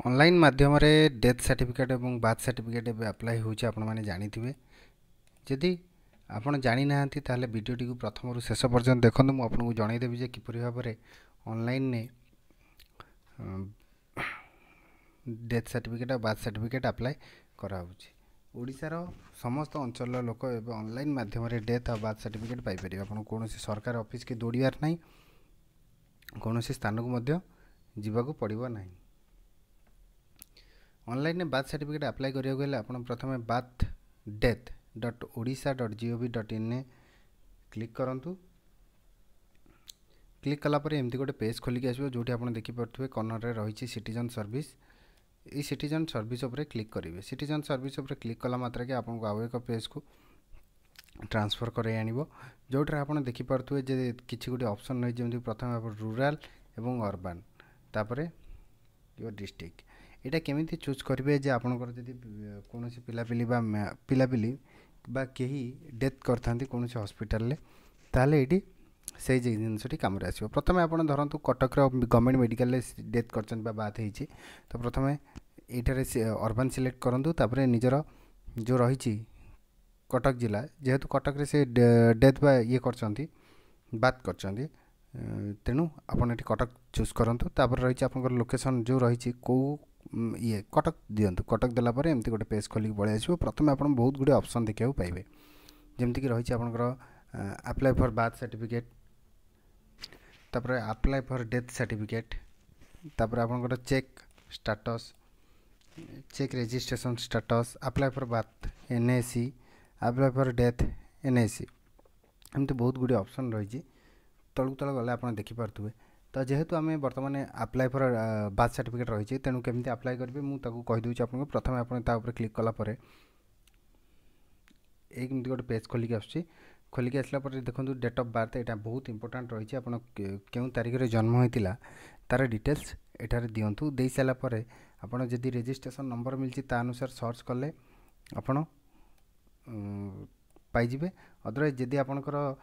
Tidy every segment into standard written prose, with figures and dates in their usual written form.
Online माध्यम death certificate और birth certificate एवं अप्लाई होची आपण माने जानिथिबे। जदि आपण जानि नाहंती ताले वीडियोटी को प्रथम रु शेष पर्यंत देखंतु। मु आपनको जणाई देबी जे किपरि भाबरे ऑनलाइन ने डेथ सर्टिफिकेट और बार्थ सर्टिफिकेट अप्लाई करा होची। ओडिसा रो समस्त अंचल लोक एवं ऑनलाइन माध्यम डेथ और बार्थ सर्टिफिकेट पाई परिबे। आपण कोनोसी सरकार ऑफिस के दौड़ियार नाही, कोनोसी स्थान को मध्य जीवाको पड़िबो नाही। ऑनलाइन में बार्थ सर्टिफिकेट अप्लाई करिया गले आपण प्रथमे birthdeath.odisha.gov.in ने क्लिक करंतु। क्लिक कला पर एमती गोटे पेज खोलिक आसबो जोठी आपण देखि परथुबे कॉर्नर रे रहिछि सिटीजन सर्विस। ई सिटीजन सर्विस ऊपर क्लिक करिवे। सिटीजन सर्विस ऊपर क्लिक कला मात्रा के आपण को आउ एक पेज को ट्रांसफर करे आनिबो जोठरे आपण देखि परथुबे जे किछि गोटे ऑप्शन नै जेमति प्रथमे आपण रूरल एवं अर्बन तापरे योर डिस्ट्रिक्ट एटा केमिति चूज करिवे जे आपनकर जदि कोनोसी पिलापिली बा केही डेथ करथांती कोनोसी हॉस्पिटल ले ताले एटी से जिनसटी काम रे आसीबो। प्रथमे आपण धरंतु कटक रो गवर्नमेंट मेडिकल ले डेथ करचन बा बात हेछि तो प्रथमे एटारे अर्बन सिलेक्ट करंतु। तापरे निजर जो रहिछि कटक जिला जेहेतु कटक रे से डेथ बा ये करचंती बात करचंती तेनु आपण एटी कटक चूज करंतु। तापर रहिछि आपनकर लोकेशन जो रहिछि को ये कटक दियंतु। कटक देला परे एमती गोटे पेज खोलिक पळे आसीबो। प्रथमे आपण बहुत गुडे ऑप्शन देखियो पाइबे जेमति कि रहिछि आपनकर अप्लाई फॉर बार्थ सर्टिफिकेट, तापर अप्लाई फॉर डेथ सर्टिफिकेट, तापर आपनकर check status, check registration status, apply for birth NAC, apply for death NAC एमती बहुत गुडे ऑप्शन रहिछि। तळु तळ गले आपण देखि परथुबे। तो जेहेतु आम बर्तमान अप्लाई फॉर बार्थ सर्टिफिकेट रही तेणु केमती अप्लाई करेंगे मुझे कही दूसरी आपको। प्रथम आप क्लिक कलापर एक गोटे पेज खोलिक आसुच्छी। खोलिक आसला देखो डेट ऑफ बर्थ यहाँ बहुत इंपोर्टेंट रही। आप क्यों तारीख में जन्म होता तार डिटेल्स एठार दिंतु। दे सारापर आपड़ जदि रजिस्ट्रेशन नंबर मिली अनुसार सर्च कले आपण पाइबे। अदरवाइज जदि आपणकर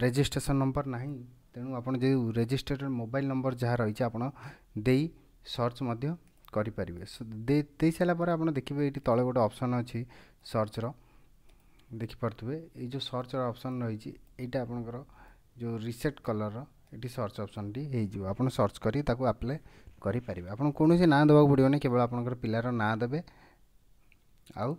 रजिस्ट्रेशन नंबर नहीं तेणु आपन जो रजिस्टर्ड मोबाइल नंबर जहाँ रही आपड़ दे सर्च मध्य करें। दे सारापर आप देखिए ये तले गोटे ऑप्शन अच्छी सर्च रो देखिपे। ये जो सर्च ऑप्शन रही यहाँ आपंकर जो रिसेट कलर ये सर्च ऑप्शन टी हो आप सर्च करी ताको अप्लाई करें। आप कौन से ना देवा पड़ोनी केवल आपंकर पिलार ना देवे आउ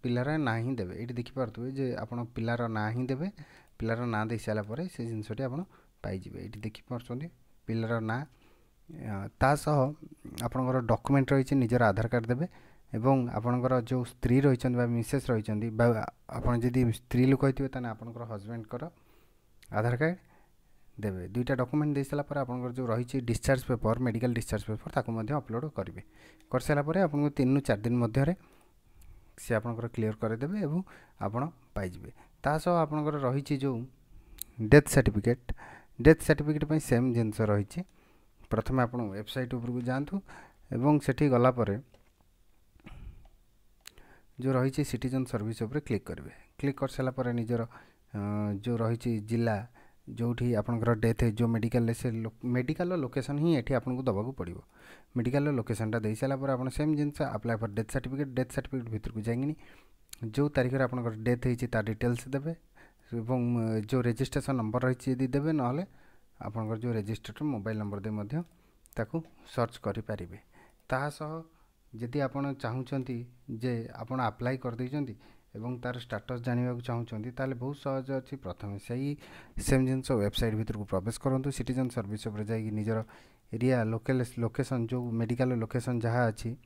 पिलार ना ही देवे। ये देखिपे जे आप पिलार ना ही देवे। पिलार ना दे सारापर से जिनसटी आप पाइबे। ये देखिपे पिलार ना तासह आपणकर डॉक्यूमेंट रही निजर आधार कार्ड देवे एवं आपणकर जो स्त्री रही मिसेस रही आपड़ जदि स्त्री लोक होते आपणकर हजबैंड आधार कार्ड देवे। दुईटा डॉक्यूमेंट दे सारापर आपणकर जो रही discharge paper medical discharge paper ताको अपलोड करेंगे। कर सारापर आपको 3 ରୁ 4 दिन मध्य से आपणकर क्लियर करदेवे एवं आपण पाइबे। तासह आपणकर रही जो डेथ सर्टिफिकेट सेम जिनस रही। प्रथम आप वेबसाइट उपरको जातु एवं सेठी गलापर जो रही सिटीजन सर्विस उपर क्लिक करेंगे। क्लिक कर सारापर निजर जो रही जिला जोठी आपनकर डेथ जो मेडिकल से मेडिकल लोकेशन ही एठी आपनको दबाक पड़ो। मेडिकल लोकेशनटा दे सारापर आप same genus apply for death certificate भीतर को जाइए जो तारीख में आपनकर डेथ होती तार डिटेल्स देवे एवं जो रजिस्ट्रेशन नंबर रही यदि देवे ना आपनकर जो रजिस्टर्ड मोबाइल नंबर दे मध्य ताकू सर्च करें। तासह जदि आपन चाहूँगी जे आपन अप्लाई कर देइछंती एवं तार स्टेटस जानवा चाहूँगी ताले बहुत सहज अच्छी। प्रथम से ही सेम जिनस वेबसाइट भीतर को प्रवेश करूँ। सिटीजन सर्विस उपर जाइए निजर एरिया लोकेशन जो मेडिकल लोकेशन जहाँ अच्छी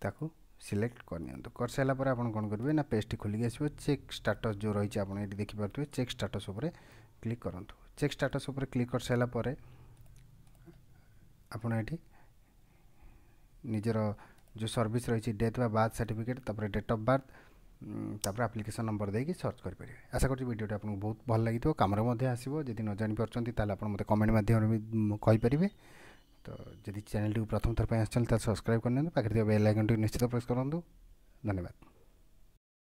ताकू सिलेक्ट करनी। कर सारापर आप कौन करेंगे ना पेज टी खोलिक आसो। चेक स्टेटस जो रही आप देखिपे चेक स्टेटस उपर क्लिक करूँ। चेक स्टेटस उपर क्लिक कर सारापर आपड़ ये निजर जो सर्विस रही डेथ बा बार्थ सर्टिफिकेट तापर डेट ऑफ बर्थ तापर एप्लिकेशन नंबर देके सर्च करें। आशा करूँ वीडियोटी आपको बहुत भल लगी कम आसो। जदि न जापे आप मत कमेंट माध्यम कहींपर। तो जदि चैनल टी प्रथम थर पर आसान सब्सक्राइब करनी पाखे बेल आइकन टी निश्चित प्रेस करूँ। धन्यवाद।